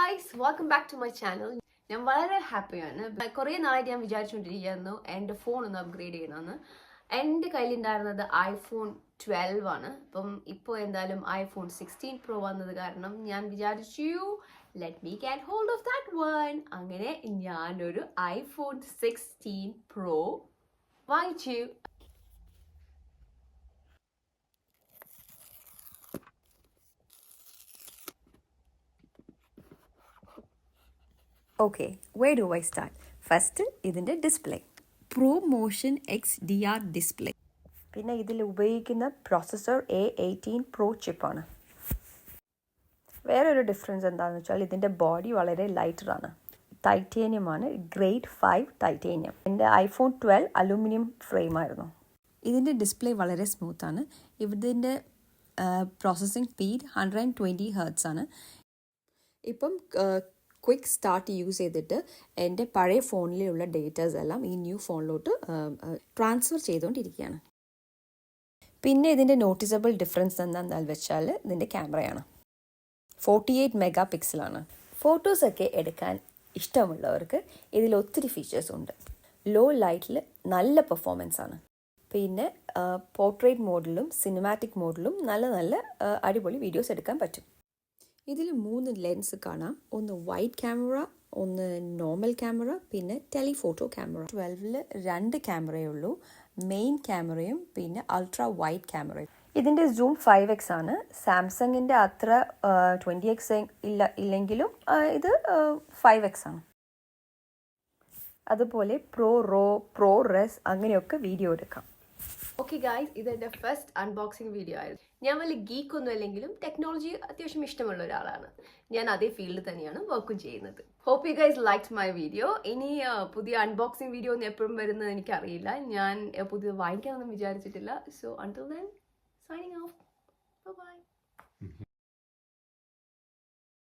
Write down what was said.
guys, welcome back to my channel. ഞാൻ വളരെ ഹാപ്പിയാണ്. കുറേ നാളായിട്ട് ഞാൻ വിചാരിച്ചുകൊണ്ടിരിക്കുന്നു എൻ്റെ ഫോൺ ഒന്ന് അപ്ഗ്രേഡ് ചെയ്യണമെന്ന്. എൻ്റെ കയ്യിലുണ്ടായിരുന്നത് iPhone 12 ആണ്. അപ്പം ഇപ്പോൾ എന്തായാലും iPhone 16 Pro വന്നത് കാരണം ഞാൻ വിചാരിച്ചു let me get hold of that one. അങ്ങനെ ഞാനൊരു iPhone 16 Pro വാങ്ങിച്ചു. Okay, where do I start? First, ഇതിൻ്റെ display pro motion XDR display. പിന്നെ ഇതിൽ ഉപയോഗിക്കുന്ന പ്രോസസ്സർ A18 Pro ചിപ്പാണ്. വേറൊരു ഡിഫറൻസ് എന്താണെന്ന് വെച്ചാൽ ഇതിൻ്റെ ബോഡി വളരെ ലൈറ്ററാണ്. ടൈറ്റേനിയമാണ്, ഗ്രേഡ് 5 ടൈറ്റേനിയം. എൻ്റെ iPhone 12 അലൂമിനിയം ഫ്രെയിമായിരുന്നു. ഇതിൻ്റെ ഡിസ്പ്ലേ വളരെ സ്മൂത്താണ്. ഇതിൻ്റെ പ്രോസസ്സിംഗ് സ്പീഡ് 120 Hz ആണ്. ഇപ്പം ക്വിക്ക് സ്റ്റാർട്ട് യൂസ് ചെയ്തിട്ട് എൻ്റെ പഴയ ഫോണിലുള്ള ഡേറ്റാസ് എല്ലാം ഈ ന്യൂ ഫോണിലോട്ട് ട്രാൻസ്ഫർ ചെയ്തുകൊണ്ടിരിക്കുകയാണ്. പിന്നെ ഇതിൻ്റെ നോട്ടീസബിൾ ഡിഫറൻസ് എന്താണെന്ന് വെച്ചാൽ ഇതിൻ്റെ ക്യാമറയാണ്. 48 മെഗാ പിക്സലാണ്. ഫോട്ടോസൊക്കെ എടുക്കാൻ ഇഷ്ടമുള്ളവർക്ക് ഇതിൽ ഒത്തിരി ഫീച്ചേഴ്സ് ഉണ്ട്. ലോ ലൈറ്റിൽ നല്ല പെർഫോമൻസ് ആണ്. പിന്നെ പോർട്രേറ്റ് മോഡിലും സിനിമാറ്റിക് മോഡിലും നല്ല അടിപൊളി വീഡിയോസ് എടുക്കാൻ പറ്റും. ഇതിൽ 3 ലെൻസ് കാണാം. ഒന്ന് വൈഡ് ക്യാമറ, ഒന്ന് നോർമൽ ക്യാമറ, പിന്നെ ടെലിഫോട്ടോ ക്യാമറ. 12 2 ക്യാമറയേ ഉള്ളൂ, മെയിൻ ക്യാമറയും പിന്നെ അൾട്രാ വൈഡ് ക്യാമറയും. ഇതിൻ്റെ സൂം 5x ആണ്. സാംസങ്ങിൻ്റെ അത്ര 20x ഇല്ലെങ്കിലും ഇത് 5x ആണ്. അതുപോലെ പ്രോ റെസ് അങ്ങനെയൊക്കെ വീഡിയോ എടുക്കാം. ഓക്കെ ഗായ്സ്, ഇതെൻ്റെ ഫസ്റ്റ് അൺബോക്സിങ് വീഡിയോ ആയിരുന്നു. ഞാൻ വലിയ ഗീക്കൊന്നും അല്ലെങ്കിലും ടെക്നോളജി അത്യാവശ്യം ഇഷ്ടമുള്ള ഒരാളാണ്. ഞാൻ അതേ ഫീൽഡിൽ തന്നെയാണ് വർക്കും ചെയ്യുന്നത്. Hope you guys likes my video. ഇനി പുതിയ അൺബോക്സിങ് വീഡിയോ ഒന്നും എപ്പോഴും വരുന്നത് എനിക്കറിയില്ല. ഞാൻ പുതിയത് വാങ്ങിക്കാനൊന്നും വിചാരിച്ചിട്ടില്ല. So until then signing of.